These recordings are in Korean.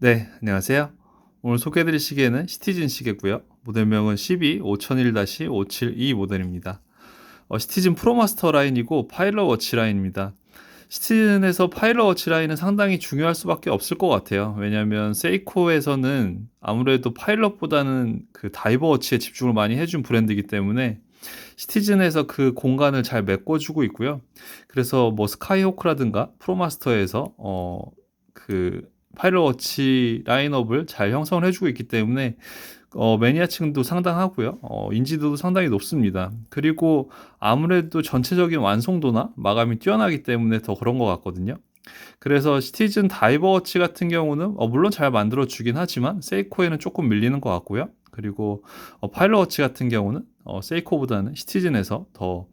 네, 안녕하세요. 오늘 소개해드릴 시계는 시티즌 시계고요. 모델명은 12-5001-572 모델입니다. 시티즌 프로마스터 라인이고 파일럿 워치 라인입니다. 시티즌에서 파일럿 워치 라인은 상당히 중요할 수밖에 없을 것 같아요. 왜냐하면 세이코에서는 아무래도 파일럿보다는 그 다이버 워치에 집중을 많이 해준 브랜드이기 때문에 시티즌에서 그 공간을 잘 메꿔주고 있고요. 그래서 뭐 스카이호크라든가 프로마스터에서 그 파일럿 워치 라인업을 잘 형성을 해주고 있기 때문에 매니아층도 상당하고요. 인지도도 상당히 높습니다. 그리고 아무래도 전체적인 완성도나 마감이 뛰어나기 때문에 더 그런 것 같거든요. 그래서 시티즌 다이버 워치 같은 경우는 물론 잘 만들어 주긴 하지만 세이코에는 조금 밀리는 것 같고요. 그리고 파일럿 워치 같은 경우는 세이코보다는 시티즌에서 더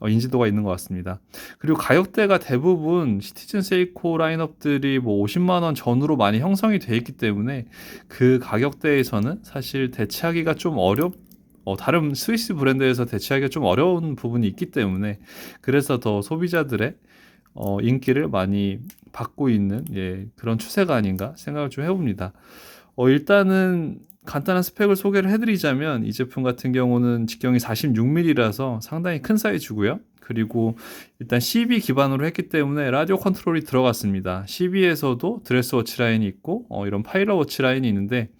인지도가 있는 것 같습니다. 그리고 가격대가 대부분 시티즌 세이코 라인업들이 뭐 50만 원 전후로 많이 형성이 돼 있기 때문에 그 가격대에서는 사실 대체하기가 좀 다른 스위스 브랜드에서 대체하기가 좀 어려운 부분이 있기 때문에 그래서 더 소비자들의 인기를 많이 받고 있는 그런 추세가 아닌가 생각을 좀 해봅니다. 일단은 간단한 스펙을 소개를 해드리자면 이 제품 같은 경우는 직경이 46mm라서 상당히 큰 사이즈고요. 그리고 일단 CB 기반으로 했기 때문에 라디오 컨트롤이 들어갔습니다. CB에서도 드레스 워치 라인이 있고 이런 파일럿 워치 라인이 있는데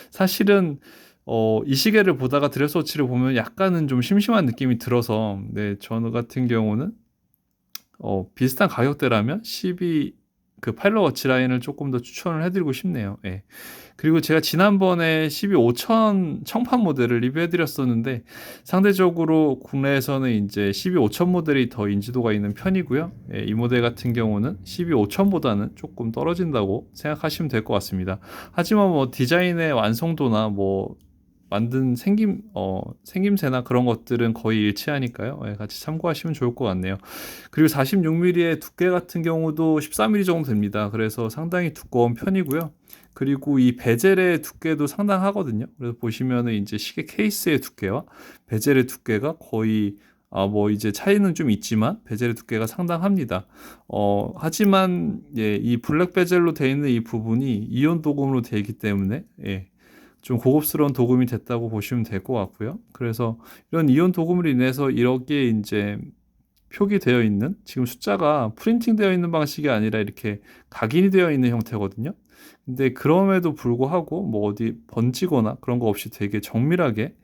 사실은 이 시계를 보다가 드레스 워치를 보면 약간은 좀 심심한 느낌이 들어서 저 같은 경우는 비슷한 가격대라면 12 그 파일럿 워치 라인을 조금 더 추천을 해드리고 싶네요. 예. 그리고 제가 지난번에 12-5000 청판 모델을 리뷰해드렸었는데 상대적으로 국내에서는 이제 12-5000 모델이 더 인지도가 있는 편이고요. 이 모델 같은 경우는 12-5000보다는 조금 떨어진다고 생각하시면 될 것 같습니다. 하지만 뭐 디자인의 완성도나 뭐 만든 생김새나 그런 것들은 거의 일치하니까요. 같이 참고하시면 좋을 것 같네요. 그리고 46mm의 두께 같은 경우도 14mm 정도 됩니다. 그래서 상당히 두꺼운 편이고요. 그리고 이 베젤의 두께도 상당하거든요. 그래서 보시면은 이제 시계 케이스의 두께와 베젤의 두께가 거의 뭐 이제 차이는 좀 있지만 베젤의 두께가 상당합니다. 하지만 이 블랙 베젤로 되어 있는 이 부분이 이온 도금으로 되어 있기 때문에 좀 고급스러운 도금이 됐다고 보시면 될 것 같고요. 그래서 이런 이온 도금으로 인해서 이렇게 이제 표기되어 있는 지금 숫자가 프린팅 되어 있는 방식이 아니라 이렇게 각인이 되어 있는 형태거든요. 근데 그럼에도 불구하고 뭐 어디 번지거나 그런 거 없이 되게 정밀하게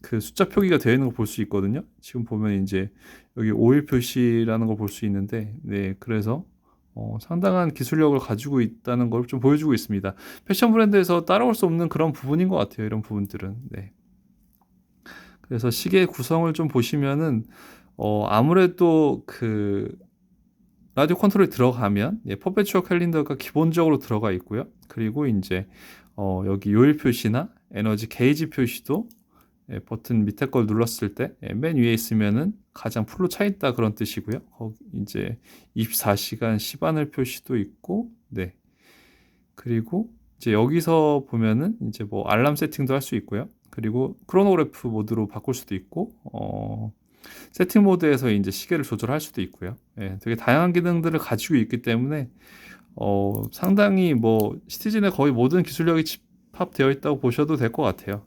그 숫자 표기가 되어 있는 걸 볼 수 있거든요. 지금 보면 이제 여기 오일 표시라는 걸 볼 수 있는데 그래서 상당한 기술력을 가지고 있다는 걸 좀 보여주고 있습니다. 패션 브랜드에서 따라올 수 없는 그런 부분인 것 같아요. 이런 부분들은. 그래서 시계 구성을 좀 보시면은 아무래도 그 라디오 컨트롤이 들어가면 퍼페추얼 캘린더가 기본적으로 들어가 있고요. 그리고 이제 여기 요일 표시나 에너지 게이지 표시도 버튼 밑에 걸 눌렀을 때 맨 위에 있으면은 가장 풀로 차 있다 그런 뜻이고요. 거기 이제 24시간 시바늘 표시도 있고, 그리고 이제 여기서 보면은 이제 뭐 알람 세팅도 할 수 있고요. 그리고 크로노그래프 모드로 바꿀 수도 있고, 세팅 모드에서 이제 시계를 조절할 수도 있고요. 되게 다양한 기능들을 가지고 있기 때문에 상당히 뭐 시티즌의 거의 모든 기술력이 집합되어 있다고 보셔도 될 것 같아요.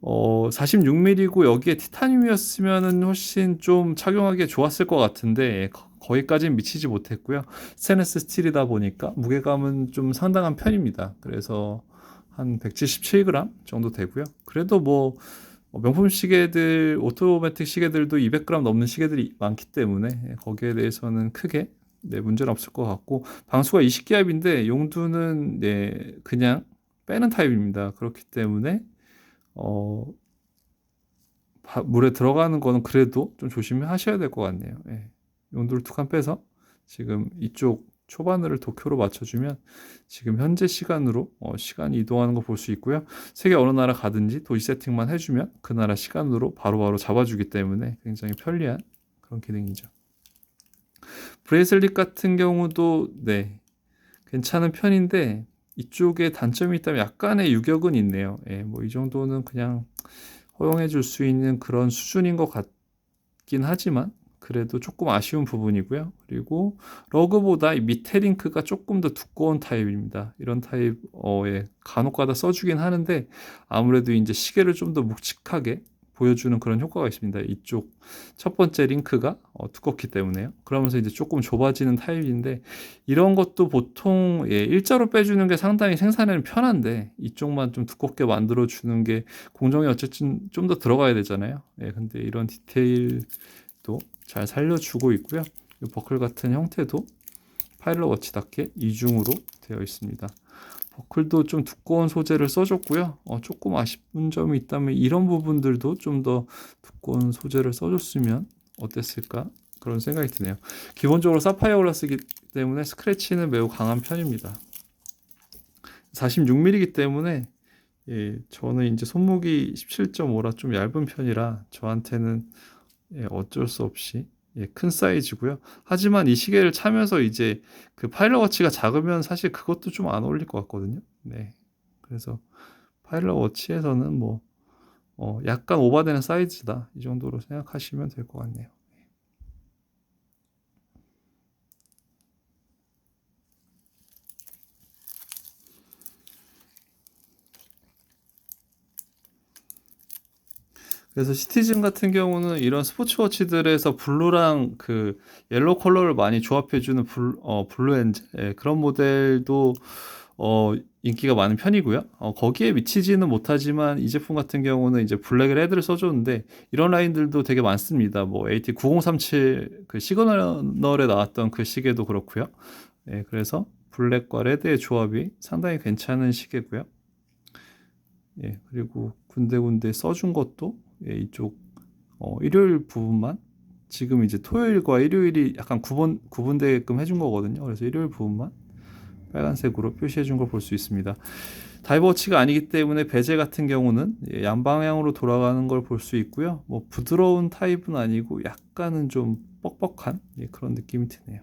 46mm고 여기에 티타늄이었으면은 훨씬 좀 착용하기에 좋았을 것 같은데 거기까지는 미치지 못했고요. 스테인리스 스틸이다 보니까 무게감은 좀 상당한 편입니다. 그래서 한 177g 정도 되고요. 그래도 뭐 명품 시계들, 오토매틱 시계들도 200g 넘는 시계들이 많기 때문에 거기에 대해서는 크게 문제는 없을 것 같고 방수가 20기압인데 용두는 그냥 빼는 타입입니다. 그렇기 때문에 물에 들어가는 거는 그래도 좀 조심하셔야 될 것 같네요. 용도를 두 칸 빼서 지금 이쪽 초바늘을 도쿄로 맞춰주면 지금 현재 시간으로 시간 이동하는 거 볼 수 있고요. 세계 어느 나라 가든지 도시 세팅만 해주면 그 나라 시간으로 바로바로 잡아주기 때문에 굉장히 편리한 그런 기능이죠. 브레이슬릿 같은 경우도 괜찮은 편인데 이쪽에 단점이 있다면 약간의 유격은 있네요. 뭐 이 정도는 그냥 허용해 줄 수 있는 그런 수준인 것 같긴 하지만 그래도 조금 아쉬운 부분이고요. 그리고 러그보다 이 밑에 링크가 조금 더 두꺼운 타입입니다. 이런 타입 간혹가다 써주긴 하는데 아무래도 이제 시계를 좀 더 묵직하게 보여주는 그런 효과가 있습니다. 이쪽 첫 번째 링크가 두껍기 때문에요. 그러면서 이제 조금 좁아지는 타입인데 이런 것도 보통 일자로 빼주는 게 상당히 생산에는 편한데 이쪽만 좀 두껍게 만들어 주는 게 공정이 어쨌든 좀 더 들어가야 되잖아요. 근데 이런 디테일도 잘 살려주고 있고요. 이 버클 같은 형태도 파일럿 워치답게 이중으로 되어 있습니다. 버클도 좀 두꺼운 소재를 써줬고요. 조금 아쉬운 점이 있다면 이런 부분들도 좀 더 두꺼운 소재를 써줬으면 어땠을까 그런 생각이 드네요. 기본적으로 사파이어 글라스이기 때문에 스크래치는 매우 강한 편입니다. 46mm이기 때문에 저는 이제 손목이 17.5라 좀 얇은 편이라 저한테는 어쩔 수 없이 큰 사이즈고요. 하지만 이 시계를 차면서 이제 그 파일럿 워치가 작으면 사실 그것도 좀 안 어울릴 것 같거든요. 네. 그래서 파일럿 워치에서는 뭐 약간 오버되는 사이즈다 이 정도로 생각하시면 될 것 같네요. 그래서 시티즌 같은 경우는 이런 스포츠워치들에서 블루랑 그 옐로우 컬러를 많이 조합해주는 블루 엔젤 그런 모델도 인기가 많은 편이고요. 거기에 미치지는 못하지만 이 제품 같은 경우는 이제 블랙 레드를 써줬는데 이런 라인들도 되게 많습니다. 뭐 AT9037 그 시그널에 나왔던 그 시계도 그렇고요. 그래서 블랙과 레드의 조합이 상당히 괜찮은 시계고요. 그리고 군데군데 써준 것도 이쪽 일요일 부분만 지금 이제 토요일과 일요일이 약간 구분되게끔 해준 거거든요. 그래서 일요일 부분만 빨간색으로 표시해 준 걸 볼 수 있습니다. 다이버워치가 아니기 때문에 베젤 같은 경우는 양방향으로 돌아가는 걸 볼 수 있고요. 뭐 부드러운 타입은 아니고 약간은 좀 뻑뻑한 그런 느낌이 드네요.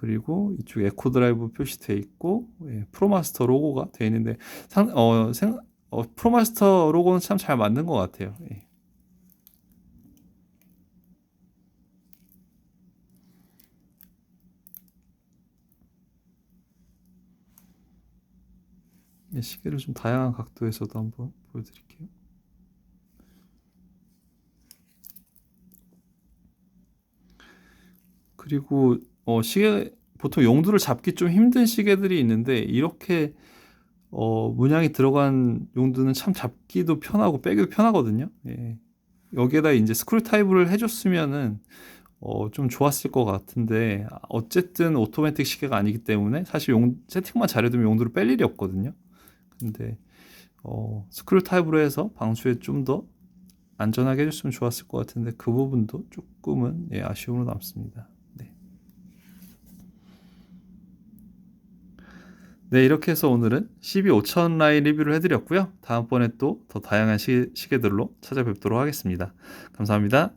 그리고 이쪽 에코 드라이브 표시되어 있고 프로마스터 로고가 되어 있는데 프로마스터 로고는 참 잘 만든 것 같아요. 시계를 좀 다양한 각도에서도 한번 보여드릴게요. 그리고 시계 보통 용두를 잡기 좀 힘든 시계들이 있는데 이렇게 문양이 들어간 용두는 참 잡기도 편하고 빼기도 편하거든요. 여기에다 이제 스크류 타입을 해줬으면은 좀 좋았을 것 같은데 어쨌든 오토매틱 시계가 아니기 때문에 사실 세팅만 잘해두면 용도를 뺄 일이 없거든요. 근데 스크류 타입으로 해서 방수에 좀 더 안전하게 해줬으면 좋았을 것 같은데 그 부분도 조금은 아쉬움으로 남습니다. 네, 이렇게 해서 오늘은 125000 라인 리뷰를 해드렸고요. 다음번에 또 더 다양한 시계들로 찾아뵙도록 하겠습니다. 감사합니다.